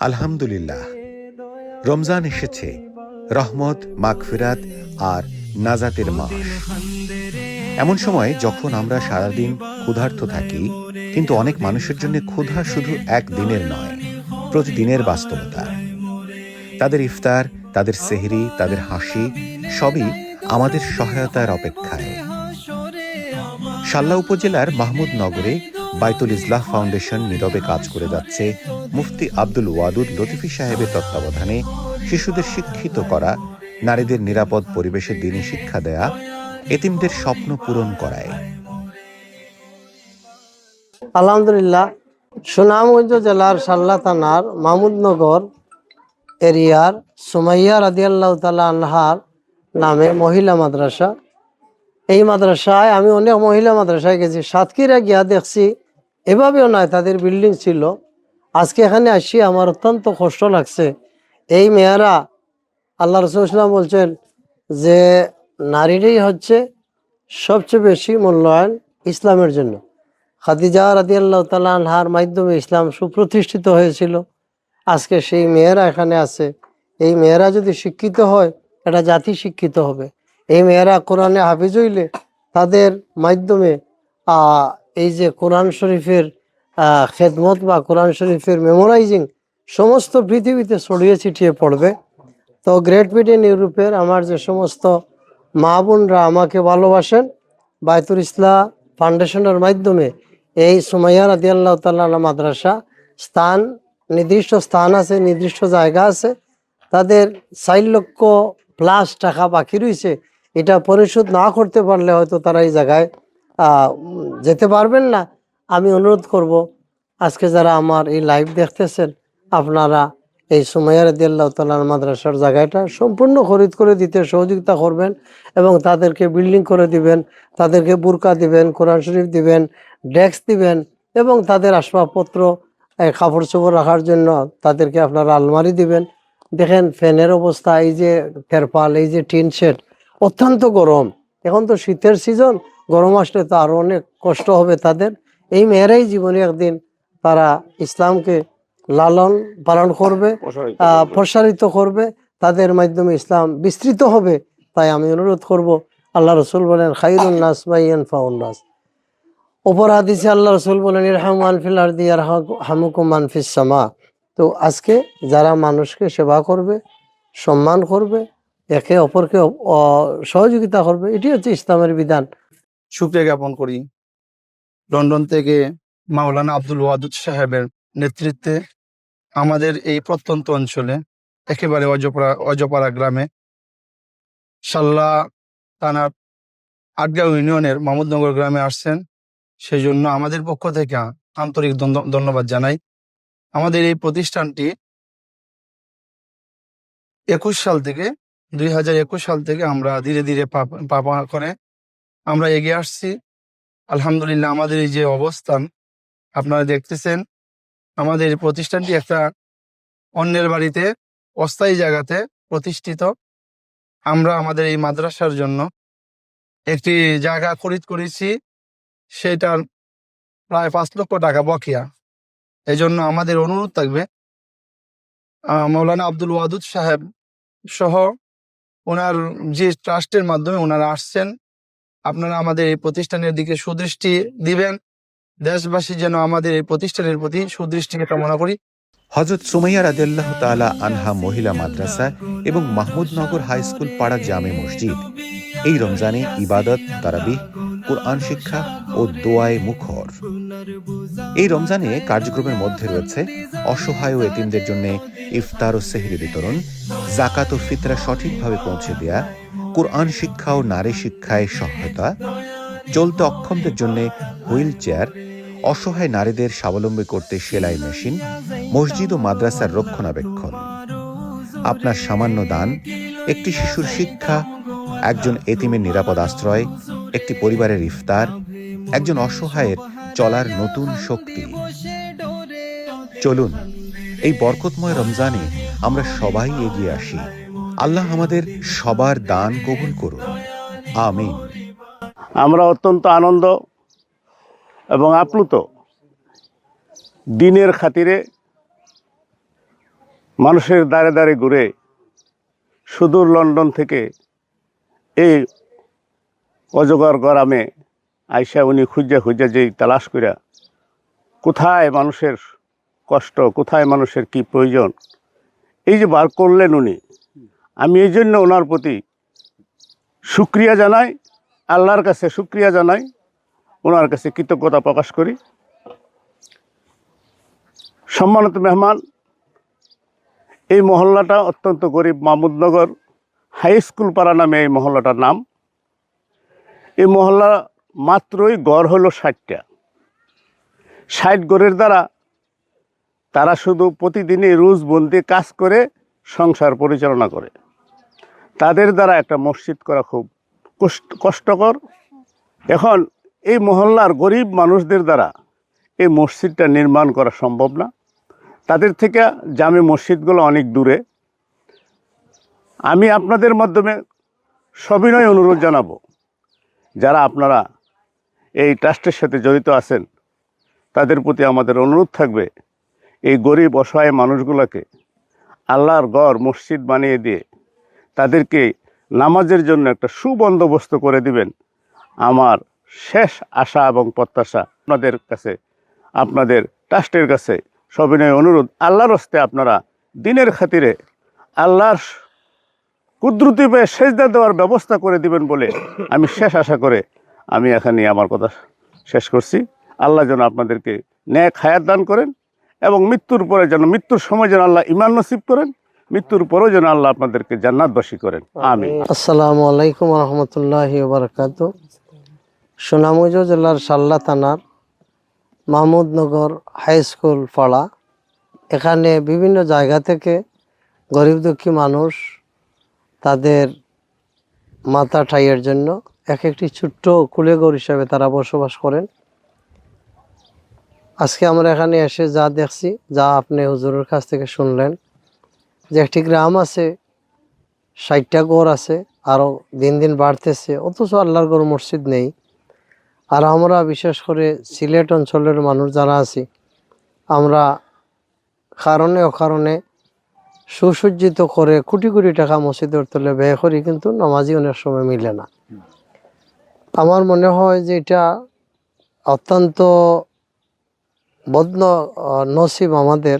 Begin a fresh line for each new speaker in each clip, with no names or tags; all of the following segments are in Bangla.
আলহামদুলিল্লাহ, রমজান এসেছে, রহমত, মাগফিরাত আর নাজাতের মাস। এমন সময় যখন আমরা সারাদিন ক্ষুধার্ত থাকি, কিন্তু অনেক মানুষের জন্য ক্ষুধা শুধু এক দিনের নয়, প্রতিদিনের বাস্তবতা। তাদের ইফতার, তাদের সেহরি, তাদের হাসি সবই আমাদের সহায়তার অপেক্ষায়। শাল্লা উপজেলার মাহমুদনগরে বাইতুল ইসলাহ ফাউন্ডেশন নীরবে কাজ করে যাচ্ছে মুফতি আব্দুল ওয়াদুদ লতিফি সাহেবের তত্ত্বাবধানে শিশুদের শিক্ষিত করা, নারীদের নিরাপদ পরিবেশে দ্বীনি শিক্ষা দেয়া, এতিমদের স্বপ্ন পূরণ করায়।
আলহামদুলিল্লাহ, সুনামগঞ্জ জেলার শাল্লা থানার মাহমুদনগর এরিয়ার সুমাইয়া রাদিয়াল্লাহু তাআলা আনহার নামে মহিলা মাদ্রাসা। এই মাদ্রাসায় আমি অনেক মহিলা মাদ্রাসায় গেছি, সাতক্ষীরা গিয়া দেখছি এভাবেও নয়, তাদের বিল্ডিং ছিল। আজকে এখানে আসি, আমার অত্যন্ত কষ্ট লাগছে। এই মেয়েরা, আল্লাহ রাসূল সাল্লাল্লাহু আলাইহি ওয়াসাল্লাম বলছেন যে নারীরাই হচ্ছে সবচেয়ে বেশি মূল্যায়ন ইসলামের জন্য। খাদিজা রাদিয়াল্লাহু তাআলা আনহার মাধ্যমে ইসলাম সুপ্রতিষ্ঠিত হয়েছিল। আজকে সেই মেয়েরা এখানে আছে। এই মেয়েরা যদি শিক্ষিত হয়, একটা জাতি শিক্ষিত হবে। এই মেয়েরা কোরআনে হাফিজ হইলে তাদের মাধ্যমে এই যে কোরআন শরীফের খেদমত বা কোরআন শরীফের মেমোরাইজিং সমস্ত পৃথিবীতে ছড়িয়ে ছিটিয়ে পড়বে। তো গ্রেট ব্রিটেন ইউরোপের আমার যে সমস্ত মা বোনরা আমাকে ভালোবাসেন, বাইতুল ইসলাহ ফাউন্ডেশনের মাধ্যমে এই সুমাইয়া রাদিয়াল্লাহু তাআলা মাদ্রাসা স্থান, নির্দিষ্ট স্থান আছে, নির্দিষ্ট জায়গা আছে। তাদের 4 লক্ষ প্লাস টাকা বাকি রয়েছে। এটা পরিশোধ না করতে পারলে হয়তো তারা এই জায়গায় যেতে পারবেন না। আমি অনুরোধ করব, আজকে যারা আমার এই লাইভ দেখতেছেন, আপনারা এই সুমাইয়া রাদিয়াল্লাহু তাআলা মাদ্রাসার জায়গাটা সম্পূর্ণ খরিদ করে দিতে সহযোগিতা করবেন এবং তাদেরকে বিল্ডিং করে দিবেন, তাদেরকে বুরকা দিবেন, কোরআন শরীফ দিবেন, ডেস্ক দিবেন এবং তাদের আসবাবপত্র, কাপড় চোপড় রাখার জন্য তাদেরকে আপনারা আলমারি দিবেন। দেখেন ফ্যানের অবস্থা, এই যে তেরপাল, এই যে টিন শেড, অত্যন্ত গরম। এখন তো শীতের সিজন, গরম আসলে তো আরো অনেক কষ্ট হবে তাদের। এই মেয়েরাই জীবনে একদিন তারা ইসলামকে লালন পালন করবে, প্রসারিত করবে, তাদের মাধ্যমে ইসলাম বিস্তৃত হবে। তাই আমি অনুরোধ করব, আল্লাহ রসুল বলেন খায়রুন নাস মান ইয়ানফাউন নাস। অপর হাদিসে আল্লাহ রসুল বলেন ইরহামু মান ফিল আরদি ইয়ারহামুকুম মান ফিস সামা। তো আজকে যারা মানুষকে সেবা করবে, সম্মান করবে, একে অপরকে সহযোগিতা করবে, এটি হচ্ছে ইসলামের বিধান।
শুকরিয়া জ্ঞাপন করি লন্ডন থেকে মাওলানা আব্দুল ওয়াদুদ সাহেবের নেতৃত্বে আমাদের এই প্রত্যন্ত অঞ্চলে একেবারে অজপাড়া গ্রামে শাল্লা থানার আটগাঁও ইউনিয়নের মাহমুদনগর গ্রামে আসছেন। সেই জন্য আমাদের পক্ষ থেকে আন্তরিক ধন্যবাদ জানাই। আমাদের এই প্রতিষ্ঠানটি 2021 সাল থেকে আমরা ধীরে ধীরে পা করে আমরা এগিয়ে আসছি। আলহামদুলিল্লাহ, আমাদের এই যে অবস্থান আপনারা দেখতেছেন, আমাদের এই প্রতিষ্ঠানটি একটা অন্যের বাড়িতে অস্থায়ী জায়গাতে প্রতিষ্ঠিত। আমরা আমাদের এই মাদ্রাসার জন্য একটি জায়গা খরিদ করেছি, সেটার প্রায় 5 লক্ষ টাকা বকেয়া। এই জন্য আমাদের অনুরোধ থাকবে, মাওলানা আব্দুল ওয়াদুদ সাহেব সহ ওনার যে ট্রাস্টের মাধ্যমে ওনারা আসছেন, আপনারা আমাদের এই প্রতিষ্ঠানের দিকে সুদৃষ্টি দিবেন। দেশবাসী যেন আমাদের এই প্রতিষ্ঠানের প্রতি সুদৃষ্টিকে কামনা করি।
হযরত সুমাইয়া রাদিয়াল্লাহু তাআলা আনহা মহিলা মাদ্রাসা এবং মাহমুদনগর হাই স্কুল পাড়া জামে মসজিদ এই রমজানে ইবাদত, তারাবিহ, কুরআন শিক্ষা ও দোয়ায় মুখর। এই রমজানে কার্যক্রমের মধ্যে রয়েছে অসহায় ও এতিমদের জন্য ইফতার ও সেহরি বিতরণ, যাকাত ও ফিতরা সঠিকভাবে পৌঁছে দেয়া, কুরআন শিক্ষা ও নারী শিক্ষায় সহায়তা, চলতে অক্ষমদের জন্য হুইল চেয়ার, অসহায় নারীদের স্বাবলম্বী করতে সেলাই মেশিন, মসজিদ ও মাদ্রাসার রক্ষণাবেক্ষণ। আপনার সামান্য দান একটি শিশুর শিক্ষা, একজন এতিমের নিরাপদ আশ্রয়, একটি পরিবারের ইফতার, একজন অসহায়ের চলার নতুন শক্তি। চলুন এই বরকতময় রমজানে আমরা সবাই এগিয়ে আসি। আল্লাহ আমাদের সবার দান কবুল করুন, আমিন।
আমরা অত্যন্ত আনন্দ এবং আপ্লুত দিনের খাতিরে মানুষের দ্বারে দ্বারে ঘুরে সুদূর লন্ডন থেকে এই অজগর গ্রামে আইসা উনি খুঁজা খুঁজা যেই তালাশ কইরা কোথায় মানুষের কষ্ট, কোথায় মানুষের কি প্রয়োজন, এই যে বার করলেন উনি, আমি এই জন্য ওনার প্রতি শুকরিয়া জানাই, আল্লাহর কাছে শুকরিয়া জানাই, ওনার কাছে কৃতজ্ঞতা প্রকাশ করি। সম্মানিত মেহমান, এই মহল্লাটা অত্যন্ত গরিব। মাহমুদনগর হাই স্কুল পাড়া নামে এই মহল্লাটার নাম। এই মহল্লা মাত্রই গড় হলো 60টা। 60 গড়ের দ্বারা তারা শুধু প্রতিদিনই রোজবন্দি কাজ করে সংসার পরিচালনা করে। তাদের দ্বারা একটা মসজিদ করা খুব কষ্টকর। এখন এই মহল্লার গরিব মানুষদের দ্বারা এই মসজিদটা নির্মাণ করা সম্ভব না। তাদের থেকে জামে মসজিদগুলো অনেক দূরে। আমি আপনাদের মাধ্যমে সবিনয় অনুরোধ জানাবো, যারা আপনারা এই ট্রাস্টের সাথে জড়িত আছেন, তাদের প্রতি আমাদের অনুরোধ থাকবে, এই গরিব অসহায় মানুষগুলোকে আল্লাহর ঘর মসজিদ বানিয়ে দিয়ে তাদেরকে নামাজের জন্য একটা সুবন্দোবস্ত করে দিবেন। আমার শেষ আশা এবং প্রত্যাশা আপনাদের কাছে, আপনাদের ট্রাস্টের কাছে সবিনয় অনুরোধ, আল্লাহর হস্তে আপনারা দিনের খাতিরে আল্লাহর কুদরতি পেয়ে সেজদা দেওয়ার ব্যবস্থা করে দিবেন বলে আমি শেষ আশা করে আমি এখানে আমার কথা শেষ করছি। আল্লাহ যেন আপনাদেরকে নেক হায়াত দান করেন এবং মৃত্যুর পরে যেন, মৃত্যুর সময় যেন আল্লাহ ঈমান নসিব করেন, মৃত্যুর পরেও যেন আল্লাহ আপনাদেরকে জান্নাতবাসী করেন। আমিন।
আসসালামু আলাইকুম রহমতুল্লাহি বারাকাতু। সুনামগঞ্জ জেলার শাল্লা থানার মাহমুদনগর হাই স্কুল পাড়া, এখানে বিভিন্ন জায়গা থেকে গরিব দুঃখী মানুষ তাদের মাথা ঠাইয়ের জন্য এক একটি ছোট্ট কুলেঘর হিসাবে তারা বসবাস করেন। আজকে আমরা এখানে এসে যা দেখছি, যা আপনি হুজুরের কাছ থেকে শুনলেন, যে একটি গ্রাম আছে, 60টা ঘর আছে, আরও দিন দিন বাড়তেছে, অথচ আল্লাহর ঘর মসজিদ নেই। আর আমরা বিশেষ করে সিলেট অঞ্চলের মানুষ যারা আছি, আমরা কারণে অকারণে সুসজ্জিত করে কোটি কোটি টাকা মসজিদের তলে ব্যয় করি, কিন্তু নামাজি অনেক সময় মিলে না। আমার মনে হয় যে এটা অত্যন্ত নসিব আমাদের,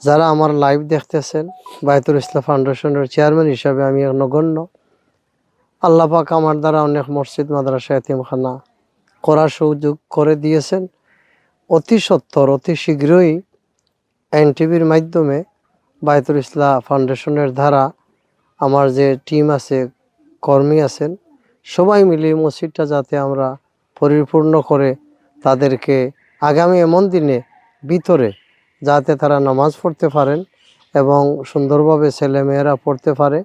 যারা আমার লাইভ দেখতেছেন। বায়তুল ইসলাম ফাউন্ডেশনের চেয়ারম্যান হিসাবে আমি নগণ্য। আল্লাহ পাক আমার দ্বারা অনেক মসজিদ, মাদ্রাসা, এতিমখানা করার সুযোগ করে দিয়েছেন। অতি সত্বর, অতি শীঘ্রই এনটিভির মাধ্যমে বায়তুল ইসলাম ফাউন্ডেশনের দ্বারা আমার যে টিম আছে, কর্মী আছেন, সবাই মিলে মসজিদটা যাতে আমরা পরিপূর্ণ করে তাদেরকে আগামী এমন দিনে ভিতরে যাতে তারা নামাজ পড়তে পারেন এবং সুন্দরভাবে ছেলেমেয়েরা পড়তে পারে।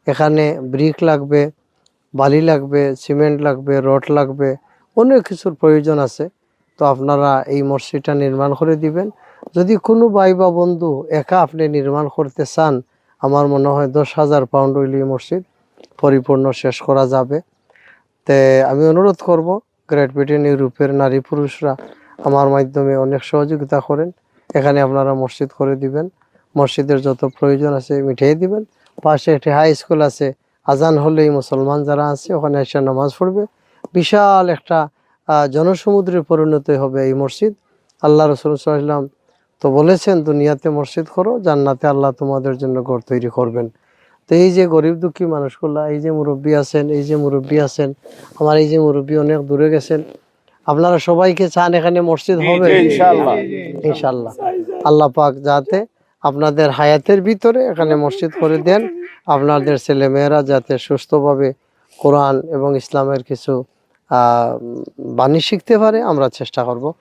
এখানে ব্রিক লাগবে, বালি লাগবে, সিমেন্ট লাগবে, রড লাগবে, অনেক কিছুর প্রয়োজন আছে। তো আপনারা এই মসজিদটা নির্মাণ করে দিবেন। যদি কোনো ভাই বা বন্ধু একা আপনি নির্মাণ করতে চান, আমার মনে হয় 10,000 পাউন্ড হইলে এই মসজিদ পরিপূর্ণ শেষ করা যাবে। তে আমি অনুরোধ করব, গ্রেট ব্রিটেন ইউরোপের নারী পুরুষরা আমার মাধ্যমে অনেক সহযোগিতা করেন। এখানে আপনারা মসজিদ করে দিবেন, মসজিদের যত প্রয়োজন আছে মিটিয়ে দিবেন। পাশে একটি হাই স্কুল আছে, আজান হলেই মুসলমান যারা আছে ওখানে এসে নামাজ পড়বে। বিশাল একটা জনসমুদ্রে পরিণত হবে এই মসজিদ। আল্লাহ রাসূল সাল্লাল্লাহু আলাইহি ওয়াসাল্লাম তো বলেছেন, দুনিয়াতে মসজিদ করো, জান্নাতে আল্লাহ তোমাদের জন্য ঘর তৈরি করবেন। তো এই যে গরিব দুঃখী মানুষগুলা, এই যে মুরব্বী আছেন, এই যে মুরব্বী আছেন, আমার এই যে মুরব্বী অনেক দূরে গেছেন, আপনারা সবাইকে চান এখানে মসজিদ হবে
ইনশাআল্লাহ।
ইনশাআল্লাহ। আল্লাহ পাক যাতে আপনাদের হায়াতের ভিতরে এখানে মসজিদ করে দেন, আপনাদের ছেলেমেয়েরা যাতে সুস্থভাবে কোরআন এবং ইসলামের কিছু বাণী শিখতে পারে, আমরা চেষ্টা করব।